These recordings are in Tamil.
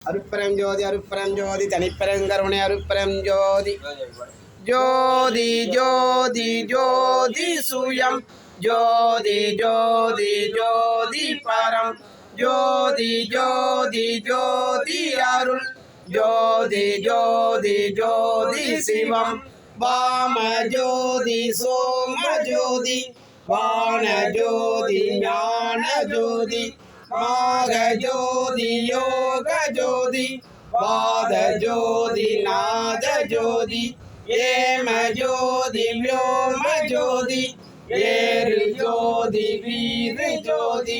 அருட்பரம் ஜோதி அருட்பரம் ஜோதி தனிப்பெருங்கருணை அருட்பரம் ஜோதி ஜோதி ஜோதி ஜோதி சுயம் ஜோதி ஜோதி ஜோதி பரம் ஜோதி ஜோதி ஜோதி அருள் ஜோதி ஜோதி ஜோதி சிவம் வாம ஜோதி சோம ஜோதி வான ஜோதி ஞான ஜோதி மாக ஜோதி யோக ஜோதி வாத ஜோதி நாத ஜோதி ஏம ஜோதி வியோம ஜோதி ஏறு ஜோதி வீரு ஜோதி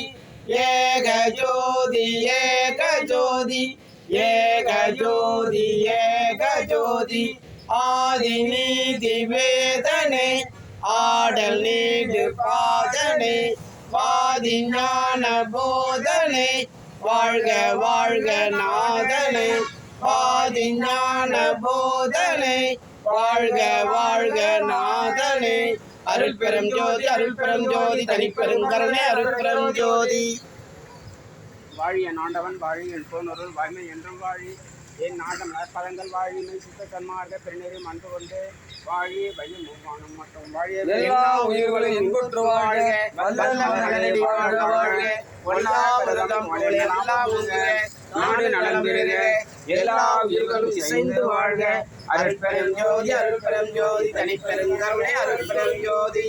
ஏக ஜோதி ஏக ஜோதி ஏக ஜோதி ஏக ஜோதி ஆதி நீதி வேதனை ஆடல் நீடு பாதனை வாதி ஞான போதனை வாழ்க வாழ்க நாதனை வாதி ஞான போதனை வாழ்க வாழ்க நாதனை அருள்பெரும் ஜோதி அருள்பெரும் ஜோதி தனிப்பெருங்கருணை அருள்பெரும் ஜோதி வாழிய நாண்டவன் வாழி என் போனொருள் வாய்மை என்றும் வாழி என் நாட்டம் பதங்கள் வாழி சித்த சன்மார்க்க பெருநெறி மன்று கொண்டு வாழி வையம் மூவானம் மற்றும் வாழிய எல்லா உயிர்களும் இன்புற்று வாழ்க நலனடி வாழ்க வாழ்க ஒல்லாபதம் எல்லாம் நாடு நலம் பெறுக எல்லா உயிர்களும் இசைந்து வாழ்க அருள்பெரும் ஜோதி அருள்பெரும் ஜோதி தனிப்பெருங்கருணை அருள்பெரும் ஜோதி